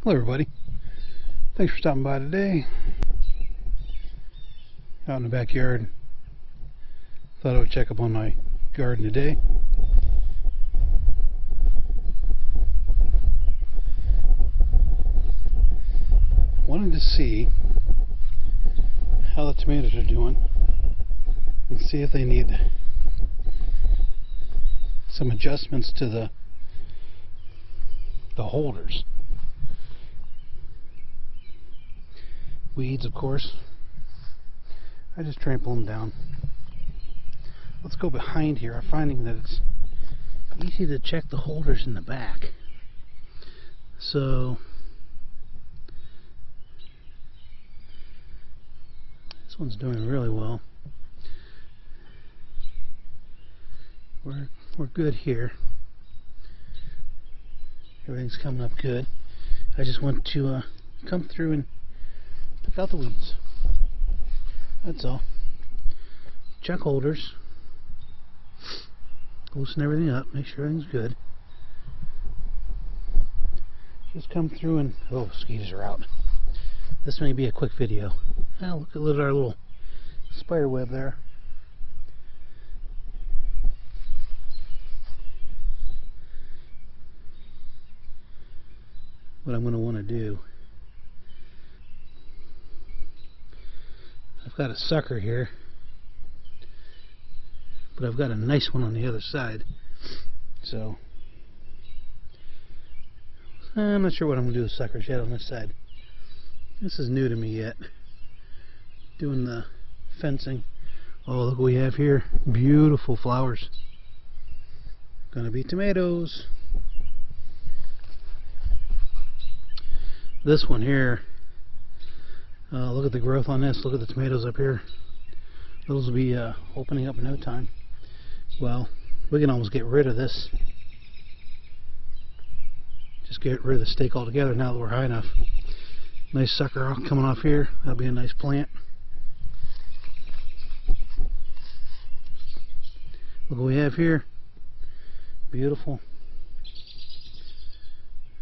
Hello everybody, thanks for stopping by today. Out in the backyard. Thought I would check up on my garden today. Wanted to see how the tomatoes are doing and see if they need some adjustments to the holders. Weeds, of course. I just trample them down. Let's go behind here. I'm finding that it's easy to check the holders in the back. So this one's doing really well. We're good here. Everything's coming up good. I just want to come through and pick out the weeds. That's all. Check holders. Loosen everything up. Make sure everything's good. Just come through and... oh, mosquitoes are out. This may be a quick video. Oh, look at our little spider web there. What I'm going to want to do... I've got a sucker here, but I've got a nice one on the other side, so I'm not sure what I'm going to do with suckers yet on this side. This is new to me yet, doing the fencing. Oh, look what we have here. Beautiful flowers. Gonna be tomatoes. This one here, look at the growth on this. Look at the tomatoes up here. Those will be opening up in no time. Well, we can almost get rid of this. Just get rid of the stake altogether now that we're high enough. Nice sucker coming off here. That'll be a nice plant. Look what we have here. Beautiful.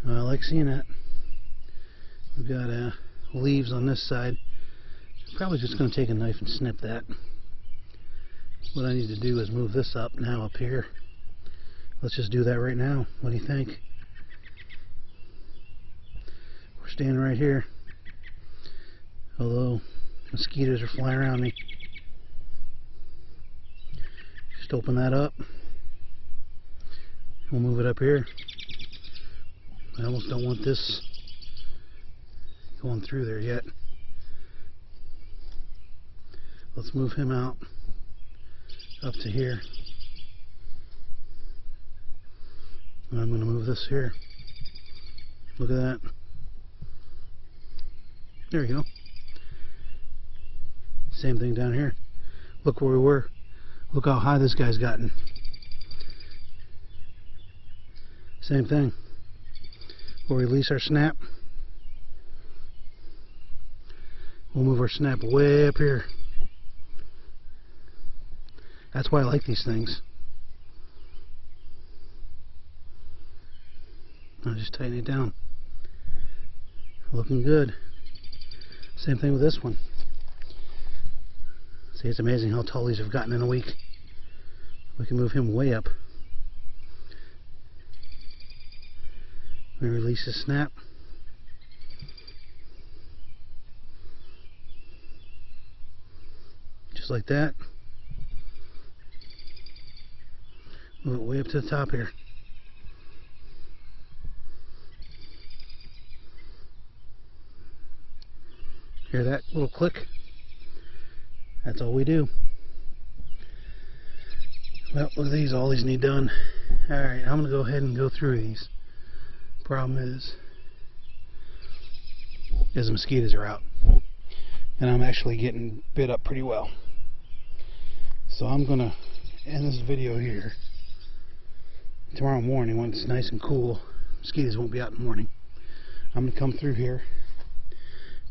I like seeing that. We've got leaves on this side. Probably just going to take a knife and snip that. What I need to do is move this up now up here. Let's just do that right now. What do you think? We're standing right here. Although mosquitoes are flying around me. Just open that up. We'll move it up here. I almost don't want this going through there yet. Let's move him out up to here. And I'm going to move this here. Look at that. There we go. Same thing down here. Look where we were. Look how high this guy's gotten. Same thing. We'll release our snap. We'll move our snap way up here. That's why I like these things. I'll just tighten it down. Looking good. Same thing with this one. See, it's amazing how tall these have gotten in a week. We can move him way up. We release his snap. Just like that. Move it way up to the top here. Hear that little click? That's all we do. Well, look at these. All these need done. Alright, I'm going to go ahead and go through these. Problem is the mosquitoes are out. And I'm actually getting bit up pretty well. So I'm going to end this video here. Tomorrow morning, when it's nice and cool, mosquitoes won't be out in the morning. I'm going to come through here.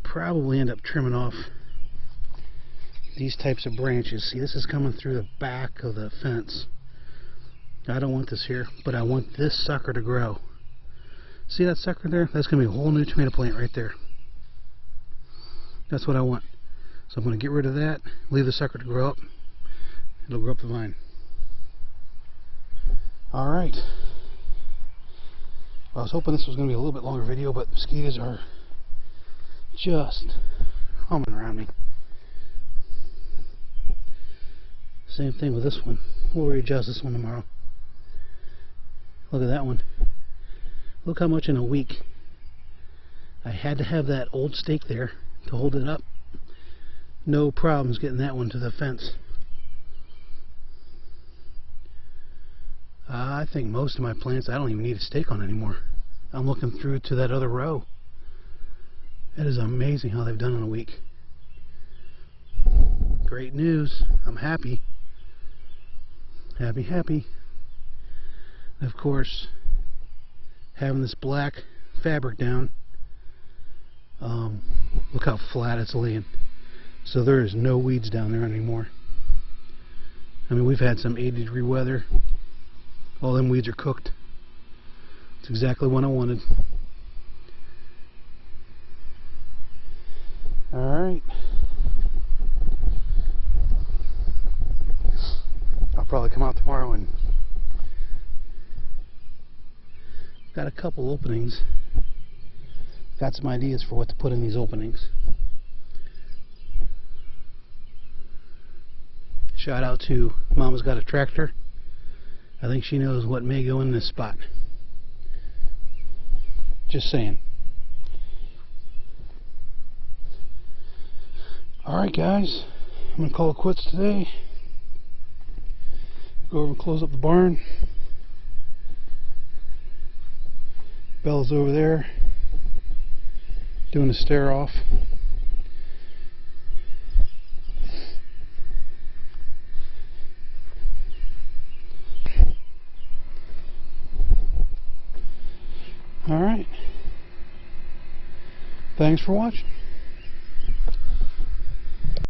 Probably end up trimming off these types of branches. See, this is coming through the back of the fence. I don't want this here, but I want this sucker to grow. See that sucker there? That's going to be a whole new tomato plant right there. That's what I want. So I'm going to get rid of that, leave the sucker to grow up. It'll grow up the vine. Alright. I was hoping this was going to be a little bit longer video, but mosquitoes are just humming around me. Same thing with this one. We'll readjust this one tomorrow. Look at that one. Look how much in a week. I had to have that old stake there to hold it up. No problems getting that one to the fence. I think most of my plants I don't even need a stake on anymore. I'm looking through to that other row. It is amazing how they've done in a week. Great news. I'm happy. Happy, happy. And of course, having this black fabric down, look how flat it's laying. So there is no weeds down there anymore. I mean, we've had some 80-degree weather. All them weeds are cooked. It's exactly what I wanted. Alright. I'll probably come out tomorrow and got a couple openings. Got some ideas for what to put in these openings. Shout out to Mama's Got a Tractor. I think she knows what may go in this spot. Just saying. Alright guys, I'm going to call it quits today. Go over and close up the barn. Bella's over there doing a stare off. Alright. Thanks for watching.